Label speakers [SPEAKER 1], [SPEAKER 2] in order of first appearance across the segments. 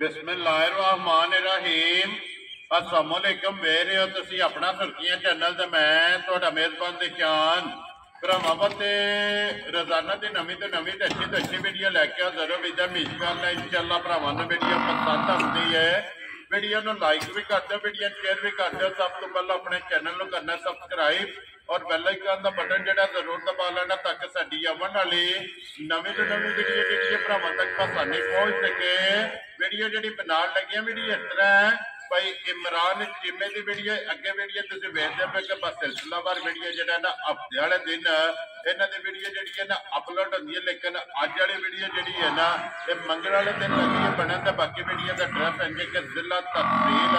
[SPEAKER 1] बिस्मिल्लाहिर्रहमानिर्रहीम। अस्सलाम वालेकुम। वे रहे हो तुसी अपना सुर्खियां चैनल ते मैं तुहाडा मेजबान दिशान भरावां ते रोजाना की नवी तो अच्छी वीडियो लैके हाजिर हो गई। मीजबान ने इंशाअल्लाह भरावां नूं वीडियो पसंद आती है, वीडियो नूं लाइक भी कर दो, वीडियो शेयर भी कर दो। सब तो पहले अपने चैनल नूं करना सब्सक्राइब और बेल आइकन का बटन जो जरूर दबा लेना ताकि साडी आवन वाली नवी तो नवी वीडियो जी भरावां तक आसानी पहुंच सके। वीडियो जी बनाने लगी वीडियो इस तरह है भाई इमरान चीमे की वीडियो अगे वीडियो तुम वेखते पे कि बस सिलसिलावार वीडियो जो है ना हफ्ते वाले दिन इन्हों की वीडियो जी है ना अपलोड होती है, लेकिन अज वाली वीडियो जी है ना ये मंगल वाले दिन लगी है बनन। तो बाकी वीडियो का एड्रैस है कि जिला तहसील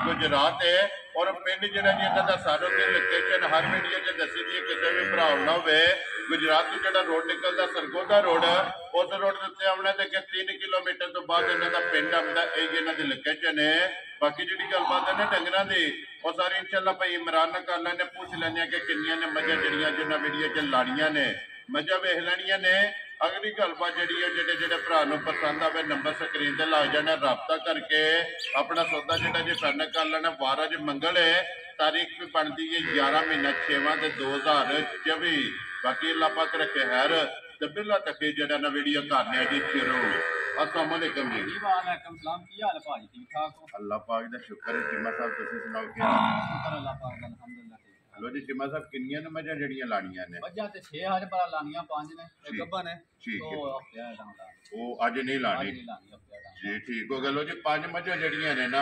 [SPEAKER 1] गुजरात है और पिंड जो जी इन्हों सारों की लोकेशन हर वीडियो च दसी दी है। किसी भी भरा ना हो गुजरात तो जो रोड निकलता सरगोदा रोड उस रोड के उत्ते आना तो 3 किलोमीटर तो बाद इन्हों का पिंड आता, यही इन्हों की लोकेशन है। बाकी जी गलबात है ना डंगर की वो सारी इंशाअल्लाह भाई इमरान कर लेने, पूछ लेने कि किनिया ने मझा जड़ियाँ जिन्होंने वीडियो च लाड़ियाँ ने मझा वेख लैनिया ने। अगली गलबात जी जो भरा पसंद आए नंबर स्क्रीन से लग जाना, रबता करके अपना सौदा जो जी फाइनल कर लेना। वार अज मंगल है, तारीख भी बनती है 11 महीना 6वां 2024। बाकी अल्लाह पाक रखे हैर ते बिल्ला तक जो ना वीडियो करने जी शुरू। अस्सलाम वालेकुम जी।
[SPEAKER 2] वालेकुम सलाम। की हाल है भाजी? ठीक ठाक हो?
[SPEAKER 1] अल्लाह पाक दा शुक्र है। चिम्मा साहब तुसीं सुनाओ क्या हाल है?
[SPEAKER 2] शुक्र अल्लाह पाक दा अल्हम्दुलिल्लाह।
[SPEAKER 1] हेलो जी चिम्मा साहब किन्नियां ने मझां जड़ियां लानियां ने?
[SPEAKER 2] मझां ते 6 हज पर लानियां 5 ने एक गब्बा ने
[SPEAKER 1] ठीक है।
[SPEAKER 2] तो हफ्ते आ डांगा
[SPEAKER 1] वो अज नहीं लानी
[SPEAKER 2] नहीं लानी हफ्ते आ
[SPEAKER 1] जी ठीक हो गया। लो जी 5 मझां जड़ियां ने ना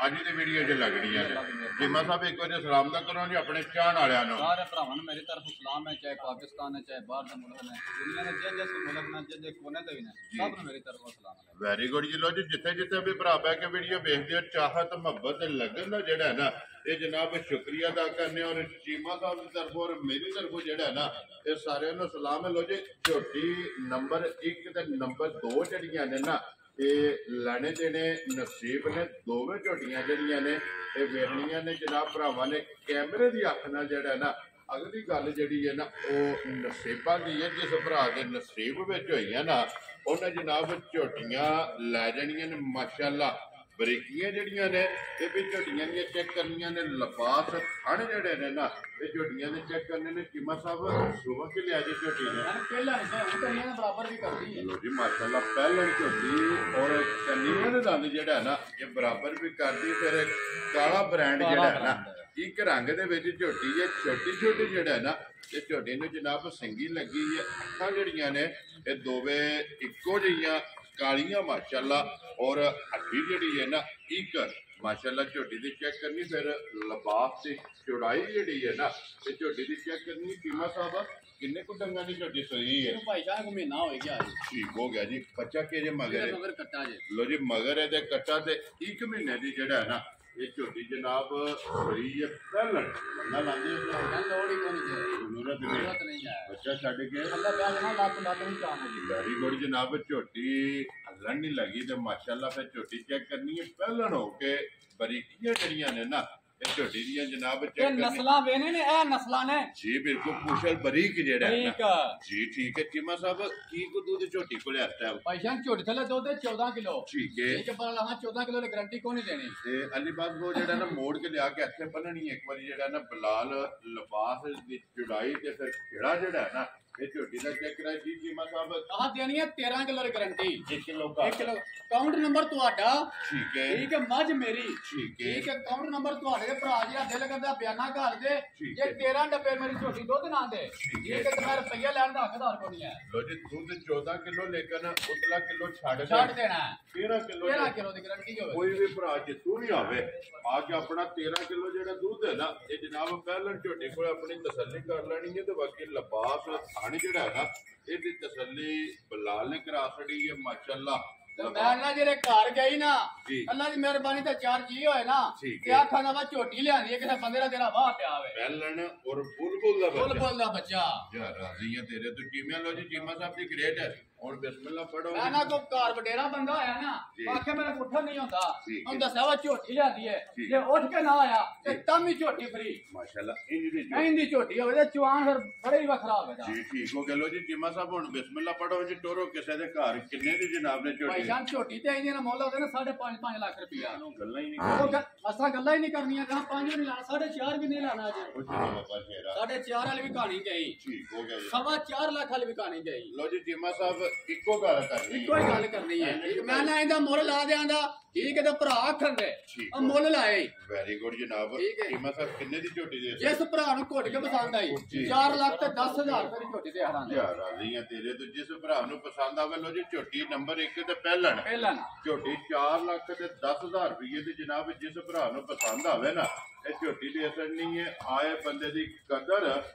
[SPEAKER 1] अज दी वीडियो च लगड़ियां ने। चिम्मा साहब एक बार सलाम दा करो जी अपने चाहण वालियां नूं।
[SPEAKER 2] सारे भरावां नूं मेरी तरफ सलाम है, चाहे पाकिस्तान है चाहे बाहर दे मुल्क ने, दुनिया दे जिस मुल्क ने जिस कोने ते भी ने, सब नूं मेरी तरफ सलाम है।
[SPEAKER 1] वेरी गुड जी। लो जी जिथे जिथे भी भरा बह के वीडियो देखते हो चाहत मुहब्बत लगन का जोड़ा है ना ये जनाब शुक्रिया अदा करने और चीमा साहब की तरफ और मेरी तरफों जोड़ा है ना ये सारे सलाम है। लो जी झोटी नंबर 1 ते नंबर 2 जड़ियां ने ना ये लैने देने नसीब ने। दोवें झोटियां जड़ियां ने ये वेखनियां ने जनाब भरावां ने कैमरे की अख नाल जोड़ा है ना। अगली गल जी है ना वो नसीबा की है, जिस भरा के नसीब में हुई है ना उन्हें जनाब झोटियां लै जानियां ने माशाअल्लाह। बरीकियां जड़ियां ने ये भी झोटियां दी चेक करनियां ने, लफास थण जड़े ने ना ये झोटियां दे चेक करने ने। चिम्मा साहब सुबह के लिया जी झोटी ने
[SPEAKER 2] पहला नहीं कन्नियां दे बराबर भी करदी है।
[SPEAKER 1] लो जी माशाअल्लाह पहले झोटी और कन्नियां दे दंद जेड़ा है ना ये बराबर भी करदी। फिर काला ब्रांड जेड़ा है ना एक रंग दे विच झोटी है, छोटी छोटी जेड़ा है ना ये झोटी नूं जनाब सिंगी लगी है। अखां जड़ियां ने ये दोवे इक्को जिहियां कालियां माशाअल्लाह और हड्डी जड़ी है ना एक माशाअल्लाह। झोटी की चेक करनी फिर लिबास की चौड़ाई जी है ना ये झोटी की चेक करनी। कीमा साहब किन्ने को डंगा की झोटी सही है?
[SPEAKER 2] भाई साहब को महीना हो गया
[SPEAKER 1] ठीक हो गया जी। बच्चा के जे मगर
[SPEAKER 2] मगर कट्टा जे
[SPEAKER 1] लो जी मगर है कट्टा ते 1 महीने की जड़ा है ना ये झोटी जनाब सही है। पहलन बंदा लांदे
[SPEAKER 2] लोड़ ही कोनी जे
[SPEAKER 1] जरूरत
[SPEAKER 2] नहीं है
[SPEAKER 1] बच्चा छड़ के
[SPEAKER 2] अल्लाह प्यार ना लात लात नहीं चाहने जी।
[SPEAKER 1] वेरी गुड जनाब। झोटी हलन नहीं लगी तो माशाअल्लाह फिर झोटी चेक करनी है। पहलन हो के बरीकियां जड़ियां ने ना ये झोटी दियां जनाब चेक करनी
[SPEAKER 2] नस्लां वेने ने ए नस्लां ने
[SPEAKER 1] जी बिल्कुल कुशल बरीक जेड़ा है
[SPEAKER 2] ठीक
[SPEAKER 1] ना जी ठीक है। चिम्मा साहब की को दूध झोटी को ले आता है?
[SPEAKER 2] पैसा झोटी थले दुध 14 किलो
[SPEAKER 1] ठीक है।
[SPEAKER 2] ठीक है पर लाहा 14 किलो की गारंटी को नहीं देनी
[SPEAKER 1] ते अलीबाग वो जेड़ा ना मोड़ के लिया के हथे बननी एक बार जेड़ा ना बलाल लिबास दी चौड़ाई ते फिर खेड़ा जेड़ा है ना ये झोटी का चेक करा जी। चीमा साहब
[SPEAKER 2] कहा देनी है 13 किलो की गारंटी
[SPEAKER 1] 1 किलो का
[SPEAKER 2] 1 किलो काउंट नंबर तुहाडा
[SPEAKER 1] ठीक है।
[SPEAKER 2] ठीक है मज मेरी
[SPEAKER 1] ठीक है
[SPEAKER 2] ठीक है काउंट नंबर तुहाडे दे भरा जी दिल करदा बयाना घाल दे
[SPEAKER 1] ठीक
[SPEAKER 2] ये
[SPEAKER 1] है।
[SPEAKER 2] 13 डब्बे मेरी झोटी दुध ना दे
[SPEAKER 1] ठीक
[SPEAKER 2] ये
[SPEAKER 1] है।
[SPEAKER 2] कि मैं रुपया लेने दा हकदार को नहीं है।
[SPEAKER 1] लो जी दूध 14 किलो लेकिन उतला किलो छड़
[SPEAKER 2] छाड़ देना है
[SPEAKER 1] 13 किलो
[SPEAKER 2] 13 किलो की गारंटी होवे।
[SPEAKER 1] कोई भी भरा जितू नहीं आवे आज अपना 13 किलो जेड़ा दूध है ना ये जनाब पहले झोटी को अपनी तसल्ली कर लेनी है। तो बाकी लिबास थान जेड़ा है ना ये तसल्ली बलाल ने करा छड़ी है माशाअल्लाह।
[SPEAKER 2] तो मैं ना जेरे घर गई ना
[SPEAKER 1] जी।
[SPEAKER 2] अल्लाह की मेहरबानी ते 4 जी होए ना
[SPEAKER 1] ठीक
[SPEAKER 2] ते
[SPEAKER 1] है।
[SPEAKER 2] आखा ना वा झोटी लियानी है किसे बंदे दा तेरा वाह पे आवे
[SPEAKER 1] पहलन और बुलबुल दा बच्चा
[SPEAKER 2] बुलबुल दा बच्चा
[SPEAKER 1] यार राजी है तेरे तो कीमिया। लो जी चीमा साहब की ग्रेट है ਹੁਣ ਬਿਸਮਿਲ੍ਲਾ ਪੜੋ।
[SPEAKER 2] ਮੈਂ ਨਾ ਕੋਈ ਘਰ ਵਡੇਰਾ ਬੰਦਾ ਆਇਆ ਨਾ ਆਖੇ ਮੇਰੇ ਪੁੱਠਾ ਨਹੀਂ ਹੁੰਦਾ ਹੁਣ ਦੱਸਿਆ ਵਾ ਝੋਟੀ ਲਿਆਂਦੀ ਹੈ ਜੇ ਉੱਠ ਕੇ ਨਾ ਆਇਆ ਤੇ ਤਾਂ ਵੀ ਝੋਟੀ ਫਰੀ
[SPEAKER 1] ਮਾਸ਼ਾਅੱਲਾ ਇਹਦੀ
[SPEAKER 2] ਇਹਦੀ ਝੋਟੀ ਹੋਵੇ ਤੇ ਚਵਾਨ ਫਿਰ ਬੜੇ ਹੀ ਵੱਖਰਾ ਹੋਵੇਗਾ
[SPEAKER 1] ਜੀ। ਠੀਕ ਹੋ ਗਿਆ। ਲੋ ਜੀ ਚੀਮਾ ਸਾਹਿਬ ਹੁਣ ਬਿਸਮਿਲ੍ਲਾ ਪੜੋ ਜੀ। ਟੋਰੋ ਕਿਸੇ ਦੇ ਘਰ ਕਿੰਨੇ ਦੀ ਜਨਾਬ ਨੇ ਝੋਟੀ?
[SPEAKER 2] ਭਾਈ ਜਾਨ ਝੋਟੀ ਤੇ ਇਹਦੀ ਨਾ ਮੁੱਲ ਉਹਦੇ ਨਾ 5.5 ਲੱਖ ਰੁਪਇਆ
[SPEAKER 1] ਗੱਲਾਂ ਹੀ ਨਹੀਂ
[SPEAKER 2] ਉਹ ਅਸਾਂ ਗੱਲਾਂ ਹੀ ਨਹੀਂ ਕਰਨੀਆਂ ਕਹਾਂ 5 ਨਹੀਂ ਲਾਣਾ 4.5 ਵੀ ਨਹੀਂ ਲਾਣਾ ਅਜੇ
[SPEAKER 1] ਉਹ ਚਲੋ ਬਾਬਾ ਸ਼ੇਰਾ
[SPEAKER 2] 4.5 ਵਾਲੀ ਵੀ ਕਹਾਣੀ ਗਈ
[SPEAKER 1] ਠੀਕ ਹੋ ਗਿਆ ਜੀ।
[SPEAKER 2] 4.5 ਲੱਖ ਵਾਲੀ ਵੀ ਕਹਾਣੀ ਗਈ।
[SPEAKER 1] ਲੋ ਜੀ ਚੀਮਾ ਸਾਹਿਬ ਇੱਕੋ ਗੱਲ ਕਰਨੀ
[SPEAKER 2] ਇੱਕੋ ਹੀ ਗੱਲ ਕਰਨੀ ਹੈ ਮੈਂ ਨਾ ਇਹਦਾ ਮੁੱਲ ਲਾ ਦਿਆਂਗਾ ਠੀਕ ਹੈ ਤੇ ਭਰਾ ਆਖਣ ਦੇ ਉਹ ਮੁੱਲ ਲਾਏ।
[SPEAKER 1] ਵੈਰੀ ਗੁੱਡ ਜਨਾਬ। ਚੀਮਾ ਸਾਹਿਬ ਕਿੰਨੇ ਦੀ ਝੋਟੀ ਦੇ?
[SPEAKER 2] ਜਿਸ ਭਰਾ ਨੂੰ ਘੁੱਟ ਕੇ ਪਸੰਦ ਆਈ 4 ਲੱਖ ਤੇ 10,000 ਰੁਪਏ ਦੀ ਝੋਟੀ ਦੇ ਹਰਾਂਗੇ।
[SPEAKER 1] ਯਾਰ ਰਾਜ਼ੀ ਆ ਤੇਰੇ ਤੋਂ। ਜਿਸ ਭਰਾ ਨੂੰ ਪਸੰਦ ਆਵੇ ਲੋ ਜੀ ਝੋਟੀ ਨੰਬਰ 1 ਤੇ ਪਹਿਲਣ ਝੋਟੀ 4 ਲੱਖ ਤੇ 10,000 ਰੁਪਏ ਦੀ ਜਨਾਬ। ਜਿਸ ਭਰਾ ਨੂੰ ਪਸੰਦ ਆਵੇ ਨਾ ਇਹ ਝੋਟੀ ਦੀ ਅਸਰ ਨਹੀਂ ਹੈ ਆਏ ਬੰਦੇ ਦੀ ਕਦਰ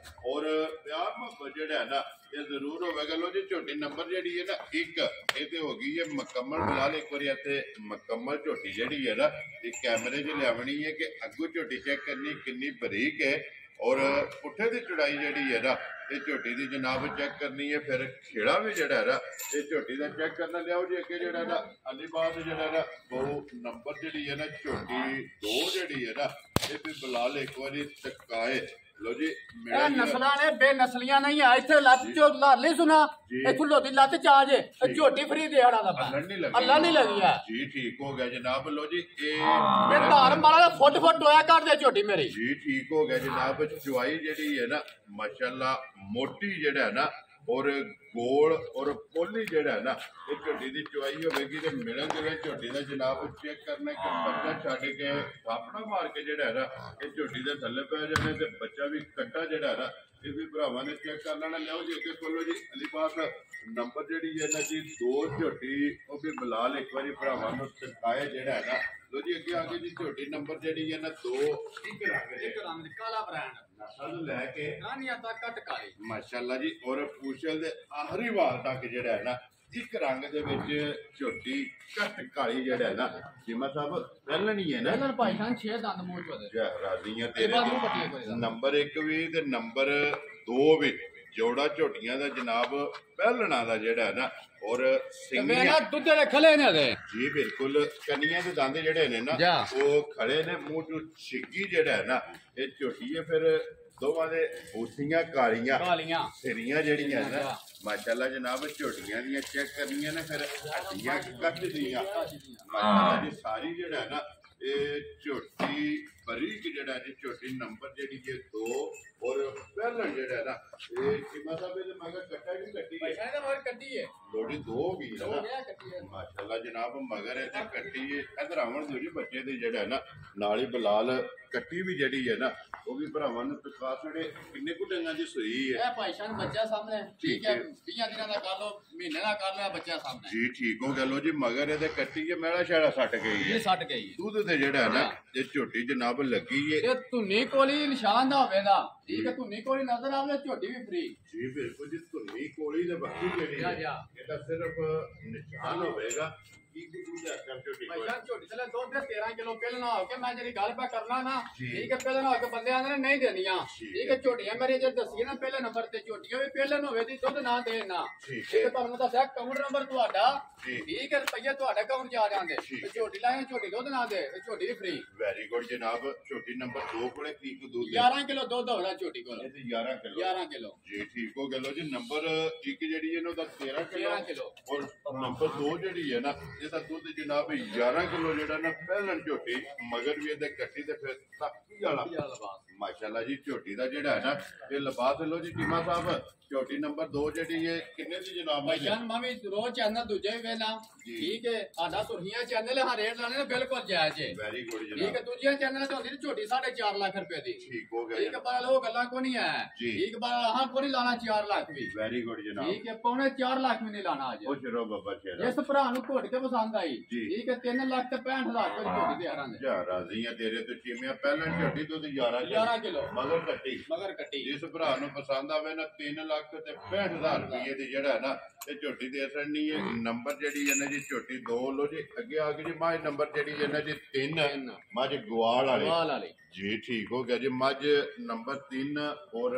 [SPEAKER 1] ਔਰ ਪਿਆਰ ਮੁਹੱਬਤ ਜਿਹੜਾ ਹੈ ਨਾ ਇਹ ਜ਼ਰੂਰ ਹੋਵੇਗਾ। ਲੋ ਜੀ ਝੋਟੀ ਨੰਬਰ ਜਿਹੜੀ ਹੈ ਨਾ 1 ਇਹ ਤੇ ਹੋ ਗਈ ਹੈ ਮੁਕੰਮਲ। ਫਿਲਹਾਲ ਇੱਕ ਵਾਰੀ ਇੱਥੇ ਮੁਕੰਮਲ ਝੋਟੀ ਜਿਹੜੀ ਹੈ ਨਾ ਇਹ ਕੈਮਰੇ 'ਚ ਲਿਆਵਣੀ ਹੈ ਕਿ ਅੱਗੋਂ ਝੋਟੀ ਚੈੱਕ ਕਰਨੀ ਕਿੰਨੀ ਬਰੀਕ ਹੈ ਔਰ ਪੁੱਠੇ ਦੀ ਚੜਾਈ ਜਿਹੜੀ ਹੈ ਨਾ ਇਹ ਝੋਟੀ ਦੀ ਜਨਾਬ ਚੈੱਕ ਕਰਨੀ ਹੈ। ਫਿਰ ਖੇੜਾ ਵੀ ਜਿਹੜਾ ਹੈ ਨਾ ਇਹ ਝੋਟੀ ਦਾ ਚੈੱਕ ਕਰਨਾ ਲਿਆਓ ਜੀ ਅੱਗੇ ਜਿਹੜਾ ਨਾ ਅਲੀਬਾਦ ਜਿਹੜਾ ਨਾ 2 ਨੰਬਰ ਜਿਹੜੀ ਹੈ ਨਾ ਝੋਟੀ 2 ਜਿਹੜੀ ਹੈ ਨਾ ਇਹ ਵੀ ਬਿਲਾਲ ਇੱਕ ਵਾਰੀ ਟਕਾਏ। ਲੋ ਜੀ
[SPEAKER 2] ਇਹ ਨਸਲਾਂ ਨੇ ਬੇਨਸਲੀਆਂ ਨਹੀਂ ਆ ਇੱਥੇ ਲੱਤ ਚੋ ਲਾਲੀ ਸੁਣਾ ਇੱਥੋਂ ਲੋਦੀ ਲੱਤ ਚਾ ਜੇ ਝੋਟੀ ਫਰੀ ਦੇਹੜਾ ਦਾ ਅੱਲਾ ਨਹੀਂ ਲੱਗੀ ਆ
[SPEAKER 1] ਜੀ। ਠੀਕ ਹੋ ਗਿਆ ਜਨਾਬ। ਲੋ ਜੀ ਇਹ
[SPEAKER 2] ਧਾਰ ਮਾਰਾ ਫੁੱਟ ਹੋਇਆ ਕਰਦੇ ਝੋਟੀ ਮੇਰੀ
[SPEAKER 1] ਜੀ। ਠੀਕ ਹੋ ਗਿਆ ਜਨਾਬ। ਚੁਆਈ ਜਿਹੜੀ ਹੈ ਨਾ ਮਾਸ਼ਾਅੱਲਾ ਮੋਟੀ ਜਿਹੜਾ ਹੈ ਨਾ ਔਰ ਗੋਲ ਔਰ ਪੋਲੀ ਜਿਹੜਾ ਹੈ ਨਾ ਇਹ ਝੋਟੀ ਦੀ ਚੁਆਈ ਹੋਵੇਗੀ ਤੇ ਮਿਲਣ ਦੇ ਝੋਟੀ ਦਾ ਜਨਾਬ ਚੈੱਕ ਕਰਨਾ ਕਿ ਬੱਚਾ ਛੱਡ ਕੇ ਥਾਪੜਾ ਮਾਰ ਕੇ ਜਿਹੜਾ ਹੈ ਨਾ ਇਹ ਝੋਟੀ ਦੇ ਥੱਲੇ ਪੈ ਜਾਣੇ ਤੇ ਬੱਚਾ ਵੀ ਕੱਟਾ ਜਿਹੜਾ ਹੈ ਨਾ ਇਹ ਵੀ ਭਰਾਵਾਂ ਨੇ ਚੈੱਕ ਕਰ ਲੈਣਾ। ਲਿਆਓ ਜੀ ਅੱਗੇ ਖੋਲੋ ਜੀ ਅਲੀਬਾਸ ਨੰਬਰ ਜਿਹੜੀ ਹੈ ਨਾ ਜੀ 2 ਝੋਟੀ ਉਹ ਵੀ ਬਿਲਾਲ ਇੱਕ ਵਾਰੀ ਭਰਾਵਾਂ ਨੂੰ ਦਿਖਾਏ ਜਿਹੜਾ ਹੈ ਨਾ। ਲੋ ਜੀ ਅੱਗੇ ਆ ਗਈ ਜੀ ਝੋਟੀ ਨੰਬਰ ਜਿਹੜੀ ਹੈ ਨਾ 2
[SPEAKER 2] ਇੱਕ ਰੰਗ ਕਾਲਾ ਬ੍ਰਾਂਡ
[SPEAKER 1] ਨਸਲ ਲੈ ਕੇ
[SPEAKER 2] ਰਾਨੀਆਂ ਤੱਕ ਕੱਟ ਕਾਲੀ
[SPEAKER 1] ਮਾਸ਼ਾਅੱਲਾ ਜੀ ਔਰ ਪੂਛਲ ਦੇ ਆਖਰੀ ਵਾਲ ਤੱਕ ਜਿਹੜਾ ਹੈ ਨਾ ਇੱਕ ਰੰਗ ਦੇ ਵਿੱਚ ਝੋਟੀ ਕੱਟ ਕਾਲੀ ਜਿਹੜਾ ਹੈ ਨਾ ਚੀਮਾ ਸਾਹਿਬ ਪਹਿਲਣੀ ਹੈ ਨਾ
[SPEAKER 2] ਪਹਿਲਣ ਭਾਈ ਖਾਨ 6 ਦੰਦ ਮੂੰਹ ਚੋਦੇ
[SPEAKER 1] ਜਾ ਰਾਜ਼ੀਆਂ ਤੇਰੇ ਨੰਬਰ 1 ਵੀ ਤੇ ਨੰਬਰ 2 ਵੀ ਜੋੜਾ ਝੋਟੀਆਂ ਦਾ ਜਨਾਬ ਪਹਿਲਣਾ ਦਾ ਜਿਹੜਾ ਹੈ ਨਾ ਔਰ
[SPEAKER 2] ਸਿੰਘਾਂ ਦੁੱਧ ਦੇ ਖਲੇ ਨੇ ਦੇ
[SPEAKER 1] ਜੀ ਬਿਲਕੁਲ ਕੰਨੀਆਂ ਦੇ ਦੰਦ ਜਿਹੜੇ ਨੇ ਨਾ ਉਹ ਖੜੇ ਨੇ ਮੂੰਹ ਤੋਂ ਛਿੱਗੀ ਜਿਹੜਾ ਹੈ ਨਾ ਇਹ ਝੋਟੀ ਹੈ। ਫਿਰ ਦੋਵਾਂ ਦੇ ਬੂਥੀਆਂ ਕਾਲੀਆਂ ਸਿਰੀਆਂ ਜਿਹੜੀਆਂ ਨਾ ਮਾਸ਼ਾਅੱਲਾ ਜਨਾਬ ਝੋਟੀਆਂ ਦੀਆਂ ਚੈੱਕ ਕਰਨੀਆਂ ਨੇ ਫਿਰ ਹੱਡੀਆਂ ਕੱਟ ਦੀਆਂ ਮਾਸ਼ਾਅੱਲਾ ਜੀ ਸਾਰੀ ਜਿਹੜਾ ਹੈ ਨਾ ਇਹ ਝੋਟੀ ਬਰੀਕ ਜਿਹੜਾ ਜੀ ਝੋਟੀ ਨੰਬਰ ਜਿਹੜੀ ਹੈ 2 ਔਰ ਪਹਿਲਣ ਜਿਹੜਾ ਹੈ ਨਾ ਇਹ ਚੀਮਾ ਸਾਹਿਬ ਦੇ ਮਗਰ ਕੱਟਾ ਵੀ ਕੱਟੀ ਹੈ
[SPEAKER 2] ਇਹਦੇ ਮਗਰ ਕੱਟੀ ਹੈ
[SPEAKER 1] ਲੋੜੀ 2 ਹੋ ਗਈ ਨਾ ਮਾਸ਼ਾਅੱਲਾ ਜਨਾਬ ਮਗਰ ਇਹ ਤੇ ਕੱਟੀ ਹੈ। ਇਧਰ ਆਵਣ ਦੋ ਜੀ ਬੱਚੇ ਦੇ ਜਿਹੜਾ ਹੈ ਨਾ ਨਾਲ ਹੀ ਬਲਾਲ ਕੱਟੀ ਵੀ ਜਿਹੜੀ ਹੈ ਨਾ ਉਹ ਵੀ ਭਰਾਵਾਂ ਨੂੰ ਤਕਾ ਛੜੇ ਕਿੰਨੇ ਕੁ ਡੰਗਾਂ ਦੀ ਸੂਈ ਹੈ
[SPEAKER 2] ਇਹ ਭਾਈ ਸ਼ਾਨ ਬੱਚਾ ਸਾਹਮਣੇ ਠੀਕ ਹੈ 20 ਦਿਨਾਂ ਦਾ ਕਰ ਲੋ ਮਹੀਨੇ ਦਾ ਕਰ ਲਿਆ ਬੱਚਾ ਸਾਹਮਣੇ
[SPEAKER 1] ਜੀ। ਠੀਕ ਹੋ ਗਿਆ। ਲੋ ਜੀ ਮਗਰ ਇਹਦੇ ਕੱਟੀ ਹੈ ਮੇਲਾ ਸ਼ਾੜਾ ਸੱਟ ਗਈ ਹੈ
[SPEAKER 2] ਇਹ ਸੱਟ ਗਈ ਹੈ
[SPEAKER 1] ਦੁੱਧ ਤੇ ਜਿਹੜਾ ਹੈ ਨਾ ਇਹ ਝੋਟੀ ਜਨਾਬ ਲੱਗੀ ਹੈ
[SPEAKER 2] ਇਹ ਧੁੰਨੀ ਕੋਲੀ ਨਿਸ਼ਾਨ ਦਾ ਹੋਵੇਗਾ ਠੀਕ ਹੈ ਧੁੰਨੀ ਕੋਲੀ ਨਜ਼ਰ ਆਵੇ ਝੋਟੀ ਵੀ ਫਰੀ
[SPEAKER 1] ਜੀ ਬਿਲਕੁਲ ਜੀ ਧੁੰਨੀ ਕੋਲੀ ਦੇ ਬੱਕੀ ਜਿਹੜੀ ਹੈ ਇਹਦਾ ਸਿਰਫ ਨਿਸ਼ਾਨ ਹੋਵੇਗਾ ਕੀ ਕੁਝ ਦਾ ਕਰ ਝੋਟੀ
[SPEAKER 2] ਭਾਈ ਸਾਹਿਬ ਝੋਟੀ ਥਲੇ ਦੁੱਧ ਦੇ 13 ਕਿਲੋ ਪਹਿਲਾਂ ਹੋ ਕੇ ਮੈਂ ਜਿਹੜੀ ਗੱਲ ਪਾ ਕਰਨਾ ਨਾ ਠੀਕ ਹੈ ਪਹਿਲਾਂ ਹੋ ਕੇ ਬੰਦੇ ਆਂਦੇ ਨੇ ਨਹੀਂ ਦੇਣੀਆਂ ਠੀਕ ਹੈ ਝੋਟੀਆਂ ਮੇਰੀ ਜੇ ਦੱਸੀਏ ਨਾ ਪਹਿਲੇ ਨੰਬਰ ਤੇ ਝੋਟੀਆਂ ਵੀ ਪਹਿਲਾਂ ਹੋਵੇ ਦੀ ਦੁੱਧ ਨਾ ਦੇਣਾ ਠੀਕ ਹੈ ਤੁਹਾਨੂੰ ਦੱਸਿਆ ਕਾਊਂਟ ਨੰਬਰ ਤੁਹਾਡਾ ਠੀਕ ਹੈ ਰੁਪਈਆ ਤੁਹਾਡਾ ਕਾਊਂਟ ਜਾ ਜਾਂਦੇ ਤੇ ਝੋਟੀ ਲਾਏ ਝੋਟੀ ਦੁੱਧ ਨਾ ਦੇ ਤੇ ਝੋਟੀ ਵੀ ਫ੍ਰੀ।
[SPEAKER 1] ਵੈਰੀ ਗੁੱਡ ਜਨਾਬ। ਝੋਟੀ ਨੰਬਰ 2 ਕੋਲੇ ਕੀ ਕੁ ਦੁੱਧ
[SPEAKER 2] 11 ਕਿਲੋ ਦੁੱਧ ਹੋਣਾ ਝੋਟੀ ਕੋਲ
[SPEAKER 1] ਇਹ 11 ਕਿਲੋ ਜੀ। ਠੀਕ ਹੋ ਗਿਆ। ਲੋ ਜੀ ਨੰਬਰ 1 ਜਿਹੜੀ ਇਹਨੂੰ ਦਾ 13 ਕਿਲੋ ਔਰ ਨੰਬਰ 2 ਜਿਹੜੀ ਹੈ ਨਾ ਇਹਦਾ ਦੁੱਧ ਜਨਾਬ 11 ਕਿਲੋ ਜਿਹੜਾ ਨਾ ਪਹਿਲਣ ਝੋਟੀ ਮਗਰ ਵੀ ਇਹਦੇ ਕੱਟੀ ਤੇ ਫਿਰ ਤਾਕੀ ਵਾਲਾ ਮਾਸ਼ਾਅੱਲਾ ਜੀ ਝੋਟੀ ਦਾ ਜਿਹੜਾ ਹੈ ਨਾ ਇਹ ਲਿਬਾਸ ਲੋ ਜੀ ਚੀਮਾ ਸਾਹਿਬ ਝੋਟੀ ਨੰਬਰ 2 ਜਿਹੜੀ ਹੈ ਕਿੰਨੇ ਦੀ ਜਨਾਬ
[SPEAKER 2] ਭਾਈ ਜਾਨ ਮੈਂ ਵੀ ਰੋਜ਼ ਚੈਨਲ ਦੂਜੇ ਵੀ ਵੇਲਾ ਠੀਕ ਹੈ ਸਾਡਾ ਸੁਰਖੀਆਂ ਚੈਨਲ ਹਾਂ ਰੇਟ ਲਾਣੇ ਨੇ ਬਿਲਕੁਲ ਜਾਇਜ਼ ਹੈ।
[SPEAKER 1] ਵੈਰੀ ਗੁੱਡ ਜਨਾਬ।
[SPEAKER 2] ਠੀਕ ਹੈ ਦੂਜੀਆਂ ਚੈਨਲ ਤੇ ਹੁੰਦੀ ਝੋਟੀ 4.5 ਲੱਖ ਰੁਪਏ ਦੀ
[SPEAKER 1] ਠੀਕ ਹੋ ਗਿਆ।
[SPEAKER 2] ਠੀਕ ਹੈ ਪਰ ਉਹ ਗੱਲਾਂ ਕੋ ਨਹੀਂ ਹੈ ਠੀਕ ਪਰ ਹਾਂ ਕੋ ਨਹੀਂ ਲਾਣਾ 4 ਲੱਖ ਵੀ
[SPEAKER 1] ਵੈਰੀ ਗੁੱਡ ਜਨਾਬ।
[SPEAKER 2] ਠੀਕ ਹੈ ਪੌਣੇ 4 ਲੱਖ ਵੀ ਨਹੀਂ ਲਾਣਾ ਅੱਜ
[SPEAKER 1] ਉਹ ਸ਼ਰੋ ਬਾਬਾ ਸ਼ੇਰਾ
[SPEAKER 2] ਜਿਸ ਭਰਾ ਨੂੰ ਘੋਟ ਕੇ ਪਸੰਦ ਆਈ ਠੀਕ ਹੈ 3 ਲੱਖ ਤੇ 65,000 ਰੁਪਏ ਝੋਟੀ ਦੇ ਹਰਾਂ ਦੇ
[SPEAKER 1] ਜਾ ਰਾਜ਼ੀਆਂ ਤੇਰੇ ਤੋਂ ਚੀਮਿਆ ਪਹਿਲਾਂ ਝੋਟੀ ਦੁੱਧ 11
[SPEAKER 2] ਕਿਲੋ
[SPEAKER 1] ਮਗਰ ਕੱਟੀ ਜਿਸ ਭਰਾ ਨੂੰ ਪਸੰਦ ਆਵੇ ਨਾ 3 ਲੱਖ ਤੇ 65,000 ਰੁਪਏ ਦੀ ਜਿਹੜਾ ਹੈ ਨਾ ਇਹ ਝੋਟੀ ਦੇ ਅਸਰ ਨਹੀਂ ਹੈ। ਨੰਬਰ ਜਿਹੜੀ ਹੈ ਨਾ ਜੀ ਝੋਟੀ 2 ਲੋ ਜੀ ਅੱਗੇ ਆ ਗਈ ਜੀ ਮੱਝ ਨੰਬਰ ਜਿਹੜੀ ਹੈ ਨਾ ਜੀ 3 ਮੱਝ ਗਵਾਲ ਵਾਲੀ ਜੀ। ਠੀਕ ਹੋ ਗਿਆ ਜੀ। ਮੱਝ ਨੰਬਰ 3 ਔਰ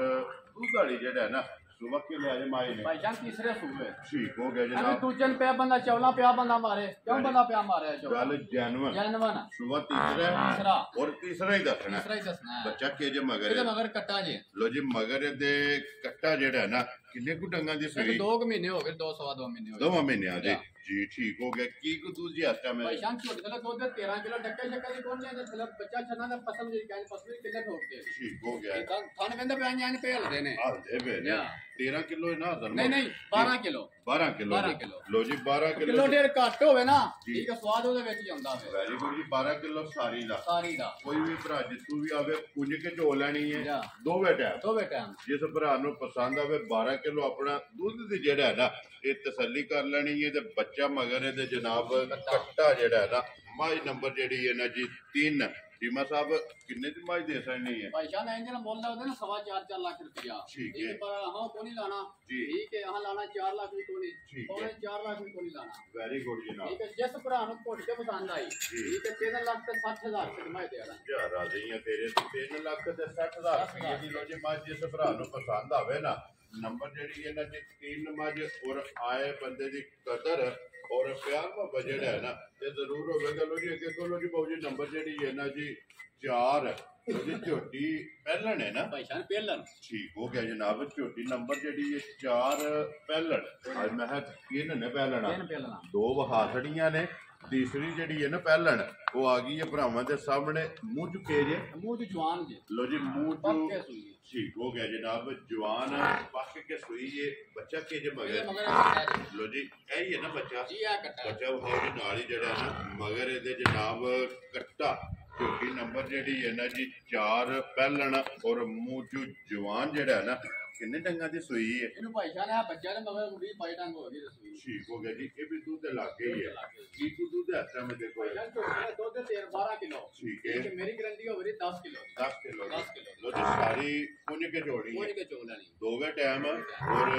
[SPEAKER 1] ਦੁੱਧ ਵਾਲੀ ਜਿਹੜਾ ਹੈ ਨਾ सुबह के ले आए माए ने
[SPEAKER 2] भाईजान तीसरे सूबे
[SPEAKER 1] ठीक हो गया
[SPEAKER 2] अभी
[SPEAKER 1] जनाब
[SPEAKER 2] दूजन पे बंदा चौला पे बंदा मारे क्यों बंदा पे मारे जो
[SPEAKER 1] गल जैनवन
[SPEAKER 2] जानवन
[SPEAKER 1] सुबह तीसरा और तीसरा ही दसना
[SPEAKER 2] तीसरा ही दसना है
[SPEAKER 1] बच्चा के जे मगर
[SPEAKER 2] ਇਹਦੇ ਮਗਰ ਕੱਟਾ ਜੇ
[SPEAKER 1] लो जी मगर दे कट्टा जेड़ा है ना किन्ने कु डंगा दी
[SPEAKER 2] ਇਹ
[SPEAKER 1] सही
[SPEAKER 2] 2 महीने हो गए 2 सवा 2 महीने हो गए
[SPEAKER 1] 2 महीने आ जी ठीक हो गया की को दूध जी आस्ता में
[SPEAKER 2] भाईजान छोटे वाला दूध 13 किलो डक्के शक्के ਦੀ ਕੋਣ ਜਾਂਦੇ ਥਲੇ ਬੱਚਾ ਛੱਡਣਾ ਦਾ ਪਸੰਦ ਜੀ ਕਹਿੰਦੇ ਪਸੰਦ ਕਿੰਨੇ ਠੋਕਦੇ
[SPEAKER 1] ठीक हो गया
[SPEAKER 2] ਤਾਂ ਥਣ ਕਹਿੰਦੇ ਪਿਆ ਜਾਂ ਭੇਲਦੇ ਨੇ
[SPEAKER 1] हाल दे बे 13 किलो है ना
[SPEAKER 2] ਨਹੀਂ ਨਹੀਂ 12 ਕਿਲੋ
[SPEAKER 1] 12 किलो
[SPEAKER 2] 12 ਕਿਲੋ
[SPEAKER 1] लो जी 12
[SPEAKER 2] ਕਿਲੋ
[SPEAKER 1] किलो
[SPEAKER 2] ਡੇਢ ਘੱਟ ਹੋਵੇ ਨਾ ਠੀਕ ਹੈ ਸਵਾਦ ਉਹਦੇ ਵਿੱਚ ਹੀ ਆਉਂਦਾ ਵੇ
[SPEAKER 1] वेरी गुड जी 12 किलो सारी दा
[SPEAKER 2] ਸਾਰੀ ਦਾ
[SPEAKER 1] कोई भी भरा जिसू भी आवे कुंज के झो लेनी है
[SPEAKER 2] जा।
[SPEAKER 1] दोवे टाइम
[SPEAKER 2] ਦੋਵੇਂ ਟਾਈਮ
[SPEAKER 1] जिस भरा नु पसंद आवे 12 किलो अपना दूध दी जेड़ा है ना ये तसल्ली कर लेनी है ते बच्चा मगर है ते जनाब कट्टा जेड़ा है ना माई नंबर जेड़ी है ना जी 3 टीमा साहब किन्ने दी माई दे सकनी है
[SPEAKER 2] भाईजान इंजन मोल लगदे ना 4.5 लाख रुपया
[SPEAKER 1] ठीक है।
[SPEAKER 2] पर हां को नहीं लाना
[SPEAKER 1] जी।
[SPEAKER 2] ठीक है हां लाना 4 लाख भी को नहीं
[SPEAKER 1] ठीक
[SPEAKER 2] पौने
[SPEAKER 1] है।
[SPEAKER 2] 4 लाख भी को नहीं लाना
[SPEAKER 1] वेरी गुड जनाब
[SPEAKER 2] ठीक है जिस भरा ਨੂੰ ਘੁੱਟ ਕੇ ਪਸੰਦ ਆਈ
[SPEAKER 1] जी।
[SPEAKER 2] ਠੀਕ ਹੈ 3 ਲੱਖ ਤੇ 60000 ਰੁਪਏ ਮੈਂ ਦੇ ਦਾਂ
[SPEAKER 1] जा राजी है तेरे 3 लाख ते 60,000 रुपये दी लो जी मां जिस भरा नु पसंद आवे ना नंबर जेड़ी है ना जी 3 मज और आए बंदे दी कदर और प्यार मोहब्बत जेड़ा है ना ये जरूर होवेगा लो जी अगे को लो जी बाबू जी नंबर जेड़ी है ना जी 4 जी झोटी पहलन है ना
[SPEAKER 2] ਭਾਈਜਾਨ ਪਹਿਲਨ
[SPEAKER 1] ठीक हो गया जनाब झोटी नंबर जेड़ी है 4 पहलन आज मैं तीन ने पहलना
[SPEAKER 2] ਤਿੰਨ ਪਹਿਲਨ
[SPEAKER 1] दो वहासड़ियां ने तीसरी जेड़ी है ना पहलन वो आ गई है भरावां दे सामने मुंह चुके जे
[SPEAKER 2] ਮੂੰਹ ਚ ਜਵਾਨ ਜੇ
[SPEAKER 1] लो जी मुंह
[SPEAKER 2] ਪੱਕੇ
[SPEAKER 1] चू
[SPEAKER 2] ਸੂਈ
[SPEAKER 1] ठीक हो गया जनाब जवान पक के सुई है बच्चा के जे
[SPEAKER 2] ਇਹਦੇ
[SPEAKER 1] मगर
[SPEAKER 2] ਮਗਰ ਕੱਟਾ ਜੀ
[SPEAKER 1] लो जी यही है ना बच्चा
[SPEAKER 2] ਜੀ ਆ ਕੱਟਾ
[SPEAKER 1] बच्चा वो जी नाल ही जेड़ा है ना मगर ਇਹਦੇ जनाब कट्टा क्योंकि नंबर जेड़ी है ना जी 4 पहलन और मुंह चू जवान जेड़ा है ना किन्ने डंगा दी सुई है
[SPEAKER 2] ਇਹਨੂੰ ਭਾਈਜਾਨ ਆ ਬੱਚਾ ਨੇ ਮਗਰ 20 22 ਡੰਗ ਹੋ ਗਈ ਸੂਈ
[SPEAKER 1] ठीक हो गया जी ये भी दूध दे लागे ही है की को दूध है में देखो
[SPEAKER 2] ਭਾਈਜਾਨ ਝੋਟੀ ਦਾ ਦੁੱਧ 12 ਕਿਲੋ
[SPEAKER 1] ठीक है
[SPEAKER 2] ਠੀਕ ਹੈ ਮੇਰੀ ਗਰੰਟੀ ਹੋ ਗਈ 10 ਕਿਲੋ
[SPEAKER 1] 10 किलो
[SPEAKER 2] 10 ਕਿਲੋ
[SPEAKER 1] लो जी सारी कुंज के जोड़ी
[SPEAKER 2] ਕੋਈ
[SPEAKER 1] है
[SPEAKER 2] ਨਹੀਂ ਚੋਲ ਲੈਣੀ
[SPEAKER 1] दोवे टाइम और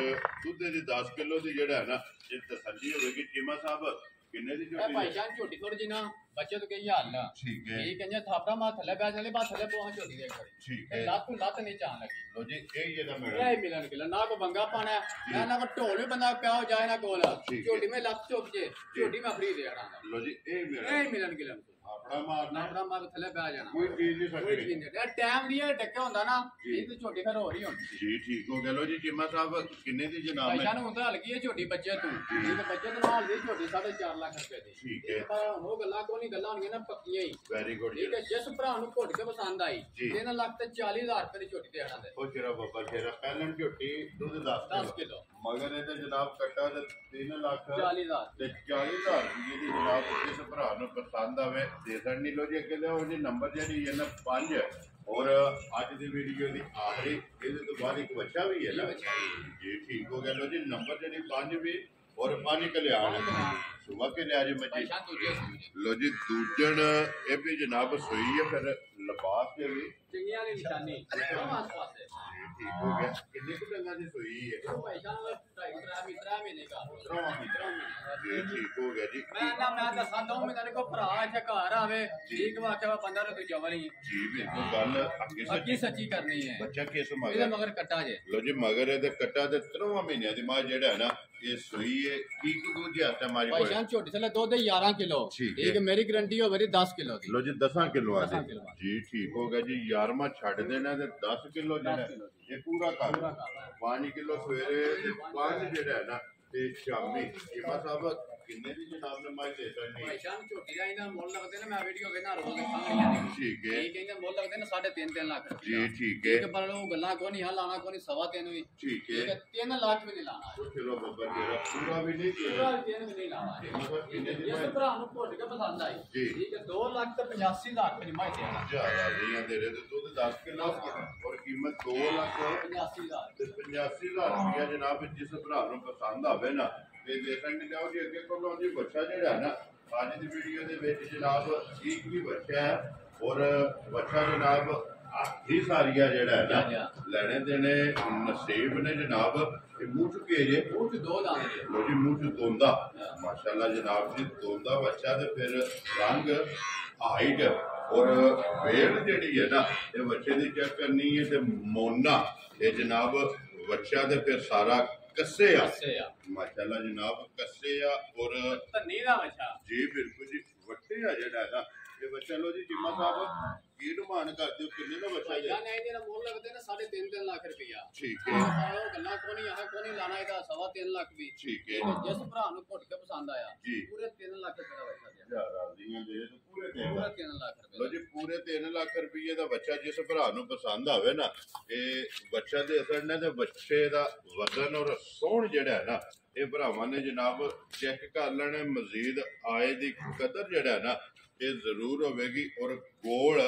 [SPEAKER 1] दूध दी 10 किलो दी जेड़ा है ना ये तसल्ली होगी चीमा साहब किन्ने दी
[SPEAKER 2] ਇਹ
[SPEAKER 1] जोड़ी है?
[SPEAKER 2] ਭਾਈਜਾਨ ਝੋਟੀ ਥੋੜੀ ਜੀ ਨਾ ਬੱਚੇ ਤੋਂ ਕਹੀ ਹਾਲ ਨਾ
[SPEAKER 1] ठीक है
[SPEAKER 2] ਠੀਕ ਹੈ ਜੇ ਥਾਪੜਾ ਮਾ ਥੱਲੇ ਬੈ ਜਾਲੇ ਬਾ ਥੱਲੇ ਪੋਹਾਂ ਝੋਟੀ ਦੇ ਕਰੀ
[SPEAKER 1] ठीक है
[SPEAKER 2] ਲੱਤ ਨੂੰ ਲੱਤ ਨਹੀਂ ਚਾਣ ਲੱਗੀ
[SPEAKER 1] लो जी ये दा मेरा
[SPEAKER 2] ਇਹ ਮਿਲਣ ਕਿਲਾ ਨਾ ਕੋ ਬੰਗਾ ਪਾਣਾ ਨਾ ਨਾ ਕੋ ਢੋਲ ਵੀ ਬੰਦਾ ਪਿਆ ਹੋ ਜਾਏ ਨਾ ਕੋਲ
[SPEAKER 1] ਠੀਕ ਹੈ।
[SPEAKER 2] ਝੋਟੀ ਮੈਂ ਲੱਤ ਚੁੱਕ ਜੇ ਝੋਟੀ ਮੈਂ ਫਰੀ ਦੇ ਆਣਾ
[SPEAKER 1] लो जी मेरा
[SPEAKER 2] ਇਹ ਮਿਲਣ ਕਿਲਾ
[SPEAKER 1] अपना मारना
[SPEAKER 2] ਥਾਪੜਾ ਮਾ ਥੱਲੇ ਬੈ ਜਾਣਾ
[SPEAKER 1] कोई चीज नहीं
[SPEAKER 2] ਕੋਈ
[SPEAKER 1] सकती
[SPEAKER 2] ਚੀਜ਼ ਨਹੀਂ ਇਹ ਟਾਈਮ ਦੀ ਇਹ ਡੱਕਾ ਹੁੰਦਾ ਨਾ
[SPEAKER 1] ਜੀ।
[SPEAKER 2] ਇਹ ਤੇ ਝੋਟੀ ਫਿਰ ਹੋ ਰਹੀ ਹੁੰਦੀ
[SPEAKER 1] जी ठीक हो गया लो जी चीमा साहब किन्ने दी जनाब
[SPEAKER 2] ਭਾਈਜਾਨ
[SPEAKER 1] है
[SPEAKER 2] ਹੁੰਦਾ ਹਲਕੀ ਹੈ ਝੋਟੀ ਬੱਚੇ ਤੂੰ ਠੀਕ ਹੈ ਬੱਚੇ ਦੇ ਨਾਲ ਦੀ ਝੋਟੀ 4.5 ਲੱਖ ਰੁਪਏ ਦੀ
[SPEAKER 1] ठीक है
[SPEAKER 2] ਪਰ ਉਹ ਗੱਲਾਂ ਕੋਈ ਨਹੀਂ ਗੱਲਾਂ ਹੋਣਗੀਆਂ ਨਾ ਪੱਕੀਆਂ ਹੀ
[SPEAKER 1] वेरी गुड
[SPEAKER 2] ਠੀਕ ਹੈ ਜਿਸ ਭਰਾ ਨੂੰ ਘੁੱਟ ਕੇ ਪਸੰਦ ਆਈ
[SPEAKER 1] ਜੀ।
[SPEAKER 2] 3 ਲੱਖ ਤੇ 40,000 ਰੁਪਏ ਦੀ ਝੋਟੀ ਦੇ ਆਣਾ ਦੇ
[SPEAKER 1] ओ तेरा बाबा तेरा पहलन झोटी दूध 10
[SPEAKER 2] 10 ਕਿਲੋ
[SPEAKER 1] मगर ये जनाब कट्टा ते 3 लाख
[SPEAKER 2] 40,000
[SPEAKER 1] ਤੇ 40,000 ਰੁਪਏ ਦੀ ਜਨਾਬ ਜਿਸ ਭਰਾ ਨੂੰ ਪਸੰਦ ਆਵੇ ਦੇ ਸਕਣੀ ਲੋ ਜੀ ਅੱਗੇ ਲਿਆਓ ਜੀ ਨੰਬਰ ਜਿਹੜੀ ਹੈ ਨਾ 5 ਔਰ ਅੱਜ ਦੀ ਵੀਡੀਓ ਦੀ ਆਖਰੀ ਇਹਦੇ ਤੋਂ ਬਾਅਦ ਇੱਕ ਬੱਚਾ ਵੀ ਹੈ ਨਾ ਜੀ ਠੀਕ ਹੋ ਗਿਆ ਲੋ ਜੀ ਨੰਬਰ ਜਿਹੜੀ 5 ਵੀ ਔਰ 5 ਕਲਿਆਣ ਸੁਬਹ ਕੇ ਲਿਆ ਜੀ ਮੱਜੀ
[SPEAKER 2] ਭਾਈਜਾਨ ਦੂਜੇ ਸੂਈ
[SPEAKER 1] ਲੋ ਜੀ ਦੂਜਣ ਇਹ ਵੀ ਜਨਾਬ ਸੋਈ ਹੈ ਫਿਰ ਲਿਬਾਸ ਤੇ ਵੀ
[SPEAKER 2] ਚੰਗੀਆਂ ਦੀ ਨਿਸ਼ਾਨੀ ਆਸ ਪਾਸੇ
[SPEAKER 1] ਠੀਕ ਹੋ ਗਿਆ ਕਿੰਨੇ ਕੁ ਡੰਗਾਂ ਦੀ ਸੋਈ ਹੈ
[SPEAKER 2] ਭਾਈਜਾਨ 2.5 ਮਹੀਨੇ ਦਾ
[SPEAKER 1] ਜੀ ਠੀਕ ਹੋ ਗਿਆ ਜੀ
[SPEAKER 2] ਮੈਂ ਤਾਂ ਸਾਡਾ ਮਹੀਨੇ ਕੋ ਭਰਾ ਇੱਥੇ ਘਰ ਆਵੇ ਠੀਕ ਵਾਕਿਆ ਬੰਦਾ ਨੂੰ ਜਵਲ ਹੀ
[SPEAKER 1] ਜੀ ਬਿਲਕੁਲ ਗੱਲ ਅੱਗੇ
[SPEAKER 2] ਅੱਗੀ ਸੱਚੀ ਕਰਨੀ ਹੈ
[SPEAKER 1] ਬੱਚਾ ਕਿਸ
[SPEAKER 2] ਇਹਦੇ
[SPEAKER 1] ਮਗਰ
[SPEAKER 2] ਮਗਰ ਕੱਟਾ ਜੇ
[SPEAKER 1] ਲੋ ਜੀ ਮਗਰ ਇਹਦੇ ਕੱਟਾ ਤੇ 3 ਮਹੀਨਿਆਂ ਦੀ ਮਾਂ ਜਿਹੜਾ ਹੈ ਨਾ ਇਹ ਸੂਈ ਹੈ ਕੀ ਕੁ ਦੂਜੇ ਹੱਥ ਮਾਰੀ ਹੋਏ
[SPEAKER 2] ਭਾਈਜਾਨ ਝੋਟੀ ਥੱਲੇ ਦੁੱਧ 11 ਕਿਲੋ
[SPEAKER 1] ਠੀਕ ਹੈ।
[SPEAKER 2] ਠੀਕ ਹੈ ਮੇਰੀ ਗਰੰਟੀ ਹੋਵੇ 10 ਕਿਲੋ ਦੀ
[SPEAKER 1] ਲੋ ਜੀ 10 ਕਿਲੋ ਆ
[SPEAKER 2] 10 ਕਿਲੋ ਆ।
[SPEAKER 1] ਜੀ ਠੀਕ ਹੋ ਗਿਆ ਜੀ 11ਵਾਂ ਛੱਡ ਦੇਣਾ ਤੇ 10 ਕਿਲੋ ਜਿਹੜਾ
[SPEAKER 2] 10 ਕਿਲੋ
[SPEAKER 1] ਇਹ ਪੂਰਾ ਕਰ
[SPEAKER 2] ਪੂਰਾ ਕਰ ਲਾ।
[SPEAKER 1] 5 ਕਿਲੋ ਸਵੇਰੇ ਤੇ 5 ਜਿਹੜਾ ਹੈ ਨਾ ਤੇ ਸ਼ਾਮੀ ਜੀਮਾ ਸਾਹਿਬ ਕਿੰਨੇ ਦੀ ਜਨਾਬ ਨੇ ਮਾਈ ਦੇ ਸਕਣੀ
[SPEAKER 2] ਭਾਈਜਾਨ ਝੋਟੀ ਦਾ ਇਹਨਾਂ ਮੁੱਲ ਲੱਗਦੇ ਨੇ ਮੈਂ ਵੀਡੀਓ ਵੇਖਣਾ ਰੋਜ਼ ਦੇਖਾਂਗਾ ਨਹੀਂ
[SPEAKER 1] ਠੀਕ ਹੈ
[SPEAKER 2] ਠੀਕ ਹੈ ਮੁੱਲ ਲੱਗਦੇ ਨੇ 3.5 ਲੱਖ
[SPEAKER 1] ਜੀ
[SPEAKER 2] ਰੁਪਏ
[SPEAKER 1] ਠੀਕ
[SPEAKER 2] ਠੀਕ
[SPEAKER 1] ਹੈ
[SPEAKER 2] ਹੈ ਪਰ ਉਹ ਗੱਲਾਂ ਕੋਈ ਨਹੀਂ ਹਾਂ ਲਾਣਾ ਕੋਈ ਨਹੀਂ 3.5 ਵੀ
[SPEAKER 1] ਠੀਕ
[SPEAKER 2] ਠੀਕ
[SPEAKER 1] ਹੈ
[SPEAKER 2] ਹੈ 3 ਲੱਖ ਵੀ ਨਹੀਂ ਲਾਣਾ
[SPEAKER 1] ਉਹ ਚਲੋ ਬੱਬਰ ਜਿਹੜਾ ਪੂਰਾ ਵੀ ਨਹੀਂ
[SPEAKER 2] ਪੂਰਾ
[SPEAKER 1] ਕੀਤਾ
[SPEAKER 2] 3 ਵੀ ਨਹੀਂ ਲਾਣਾ
[SPEAKER 1] ਮਤਲਬ ਕਿੰਨੇ ਦੀ
[SPEAKER 2] ਜਿਸ
[SPEAKER 1] ਮਾਈ
[SPEAKER 2] ਭਰਾ ਨੂੰ ਘੁੱਟ ਕੇ ਪਸੰਦ ਆਈ
[SPEAKER 1] ਜੀ।
[SPEAKER 2] ਠੀਕ ਹੈ 2 ਲੱਖ ਤੇ 85,000 ਰੁਪਏ ਦੀ ਮਾਈ ਦੇਣਾ
[SPEAKER 1] ਜ਼ਿਆਦਾ ਨਹੀਂ ਤੇਰੇ ਤੇ ਦੁੱਧ 10 ਕਿਲੋ ਔਰ ਕੀਮਤ 2 ਲੱਖ
[SPEAKER 2] 85,000
[SPEAKER 1] ਤੇ 85,000 ਰੁਪਇਆ ਜਨਾਬ ਜਿਸ ਭਰਾ ਨੂੰ ਪਸੰਦ ਆਵੇ ਨਾ ਤੇ ਦੇਖਣ ਨੂੰ ਜਾਓ ਜੀ ਅੱਗੇ ਕੋਲੋਂ ਜੀ ਬੱਚਾ ਜਿਹੜਾ ਹੈ ਨਾ ਅੱਜ ਦੀ ਵੀਡੀਓ ਦੇ ਵਿੱਚ ਜਨਾਬ ਇੱਕ ਵੀ ਬੱਚਾ ਹੈ ਔਰ ਬੱਚਾ ਜਨਾਬ ਆਖੀ ਸਾਰੀਆ ਜਿਹੜਾ ਹੈ ਨਾ ਲੈਣੇ ਦੇਣੇ ਨਸੀਬ ਨੇ ਜਨਾਬ ਇਹ ਮੂੰਹ ਚੁੱਕੇ ਜੇ
[SPEAKER 2] ਉਹ ਚ 2 ਦਾਣੇ ਜੇ
[SPEAKER 1] ਲੋ ਜੀ ਮੂੰਹ ਚ ਤੋਂਦਾ ਮਾਸ਼ਾਅੱਲਾ ਜਨਾਬ ਜੀ ਤੋਂਦਾ ਬੱਚਾ ਤੇ ਫਿਰ ਰੰਗ ਹਾਈਟ ਔਰ ਵੇਲ ਜਿਹੜੀ ਹੈ ਨਾ ਇਹ ਬੱਚੇ ਦੀ ਚੈੱਕ ਕਰਨੀ ਹੈ ਤੇ ਮੋਨਾ ਇਹ ਜਨਾਬ ਬੱਚਾ ਤੇ ਫਿਰ ਸਾਰਾ ਕੱਸੇ ਆ
[SPEAKER 2] ਕੱਸੇ ਆ
[SPEAKER 1] ਮਾਸ਼ਾਅੱਲਾ ਜਨਾਬ ਕੱਸੇ ਆ ਔਰ
[SPEAKER 2] ਧੰਨੀ ਦਾ ਬੱਚਾ
[SPEAKER 1] ਜੀ ਬਿਲਕੁਲ ਜੀ ਵੱਟੇ ਆ ਜਿਹੜਾ ਹੈਗਾ ਇਹ ਬੱਚਾ ਲੋ ਜੀ ਚੀਮਾ ਸਾਹਿਬ ਕੀ ਡਿਮਾਂਡ ਕਰਦੇ ਹੋ ਕਿੰਨੇ ਦਾ ਬੱਚਾ ਜੀ
[SPEAKER 2] ਨਹੀਂ ਜਿਹੜਾ ਮੁੱਲ ਲੱਗਦੇ ਨੇ 3.5 ਲੱਖ ਰੁਪਇਆ
[SPEAKER 1] ਠੀਕ ਹੈ
[SPEAKER 2] ਗੱਲਾਂ ਕੋਣੀ ਲਾਣਾ ਇਹਦਾ 3.5 ਲੱਖ ਵੀ
[SPEAKER 1] ਠੀਕ ਹੈ
[SPEAKER 2] ਜਿਸ ਭਰਾ ਨੂੰ ਘੁੱਟ ਕੇ ਪਸੰਦ ਆਇਆ
[SPEAKER 1] ਜੀ
[SPEAKER 2] ਪੂਰੇ 3 ਲੱਖ ਰੁਪਏ ਦਾ ਬੱਚਾ ਦੇ
[SPEAKER 1] ਯਾਰ ਰਾਜ਼ੀਆਂ ਦੇ ਤੇ ਪੂਰੇ
[SPEAKER 2] ਪੂਰਾ 3 ਲੱਖ ਰੁਪਏ
[SPEAKER 1] ਲੋ ਜੀ ਪੂਰੇ 3 ਲੱਖ ਰੁਪਏ ਦਾ ਬੱਚਾ ਜਿਸ ਭਰਾ ਨੂੰ ਪਸੰਦ ਆਵੇ ਨਾ ਇਹ ਬੱਚਾ ਦੇ ਅਸਰ ਨੇ ਤੇ ਬੱਚੇ ਦਾ ਵਜ਼ਨ ਔਰ ਸੋਹਣ ਜਿਹੜਾ ਹੈ ਨਾ ਇਹ ਭਰਾਵਾਂ ਨੇ ਜਨਾਬ ਚੈੱਕ ਕਰ ਲੈਣਾ ਮਜ਼ੀਦ ਆਏ ਦੀ ਕਦਰ ਜਿਹੜਾ ਹੈ ਨਾ ਇਹ ਜ਼ਰੂਰ ਹੋਵੇਗੀ ਔਰ ਗੋਲ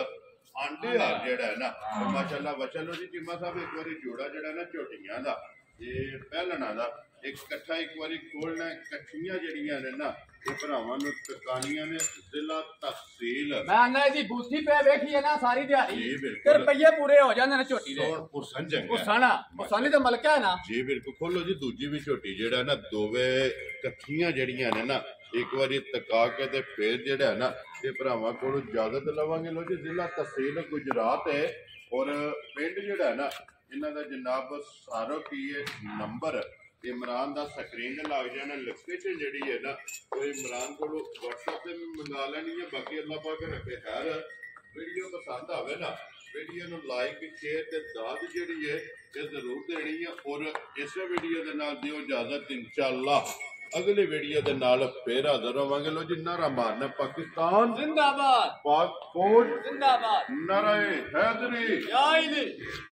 [SPEAKER 1] ਆਂਡੇ ਹਾਰ ਜਿਹੜਾ ਹੈ ਨਾ ਉਹ ਮਾਸ਼ਾਅੱਲਾ ਬੱਚਾ ਲੋ ਜੀ ਚੀਮਾ ਸਾਹਿਬ ਇੱਕ ਵਾਰੀ ਜੋੜਾ ਜਿਹੜਾ ਨਾ ਝੋਟੀਆਂ ਦਾ ਇਹ ਪਹਿਲਣਾ ਦਾ ਇਕੱਠਾ ਇੱਕ ਵਾਰੀ ਖੋਲਣਾ ਇਕੱਠੀਆਂ ਜਿਹੜੀਆਂ ਨੇ ਨਾ ਇਹ ਭਰਾਵਾਂ ਨੂੰ ਟਿਕਾਣੀਆਂ ਨੇ ਜ਼ਿਲ੍ਹਾ ਤਹਿਸੀਲ
[SPEAKER 2] ਮੈਂ ਨਾ ਇਹਦੀ ਬੂਥੀ ਪੈ ਵੇਖੀ ਹੈ ਨਾ ਸਾਰੀ
[SPEAKER 1] ਜੀ
[SPEAKER 2] ਦਿਹਾੜੀ
[SPEAKER 1] ਬਿਲਕੁਲ
[SPEAKER 2] ਤੇ ਰੁਪਈਏ ਪੂਰੇ ਹੋ ਜਾਂਦੇ ਨੇ ਝੋਟੀ ਦੇ
[SPEAKER 1] ਸੋਹਣ ਪੁਰਸਨ ਜੰਗ
[SPEAKER 2] ਉਹ ਸਾਨੀ ਤੇ ਮਲਕਾ ਹੈ ਨਾ
[SPEAKER 1] ਜੀ ਬਿਲਕੁਲ ਖੋਲੋ ਜੀ ਦੂਜੀ ਵੀ ਝੋਟੀ ਜਿਹੜਾ ਨਾ ਦੋਵੇਂ ਇਕੱਠੀਆਂ ਜਿਹੜੀਆਂ ਨੇ ਨਾ ਇੱਕ ਵਾਰੀ ਤਕਾ ਕੇ ਤੇ ਫੇਰ ਜਿਹੜਾ ਹੈ ਨਾ ਇਹ ਭਰਾਵਾਂ ਕੋਲੋਂ ਇਜਾਜ਼ਤ ਲਵਾਂਗੇ ਲੋ ਜੀ ਜ਼ਿਲ੍ਹਾ ਤਹਿਸੀਲ ਗੁਜਰਾਤ ਹੈ ਔਰ ਪਿੰਡ ਜਿਹੜਾ ਹੈ ਨਾ ਇਹਨਾਂ ਦਾ ਜਨਾਬ ਸਾਰੋ ਕੀ ਹੈ ਨੰਬਰ ਇਮਰਾਨ ਦਾ ਸਕਰੀਨ ਲੱਗ ਜਾਣਾ ਲੋਕੇਸ਼ਨ ਜਿਹੜੀ ਹੈ ਨਾ ਉਹ ਇਮਰਾਨ ਕੋਲੋਂ WhatsApp ਤੇ ਵੀ ਮੰਗਾ ਲੈਣੀ ਹੈ ਬਾਕੀ ਅੱਲਾਹ ਪਾਕ ਰੱਖੇ ਖੈਰ ਵੀਡੀਓ ਪਸੰਦ ਆਵੇ ਨਾ ਵੀਡੀਓ ਨੂੰ ਲਾਈਕ ਸ਼ੇਅਰ ਤੇ ਦਾਦ ਜਿਹੜੀ ਹੈ ਇਹ ਜ਼ਰੂਰ ਦੇਣੀ ਹੈ ਔਰ ਇਸੇ ਵੀਡੀਓ ਦੇ ਨਾਲ ਦਿਓ ਇਜਾਜ਼ਤ ਇਨਸ਼ਾਅੱਲਾ ਅਗਲੀ ਵੀਡੀਓ ਦੇ ਨਾਲ ਫੇਰ ਹਾਜ਼ਰ ਹੋਵਾਂਗੇ ਲੋ ਜੀ ਨਾਰਾ ਮਾਰਨਾ ਪਾਕਿਸਤਾਨ
[SPEAKER 2] ਜ਼ਿੰਦਾਬਾਦ
[SPEAKER 1] ਪਾਕ ਫੌਜ
[SPEAKER 2] ਜ਼ਿੰਦਾਬਾਦ
[SPEAKER 1] ਨਾਰੇ ਹੈਦਰੀ
[SPEAKER 2] ਜੈ ਹਿੰਦ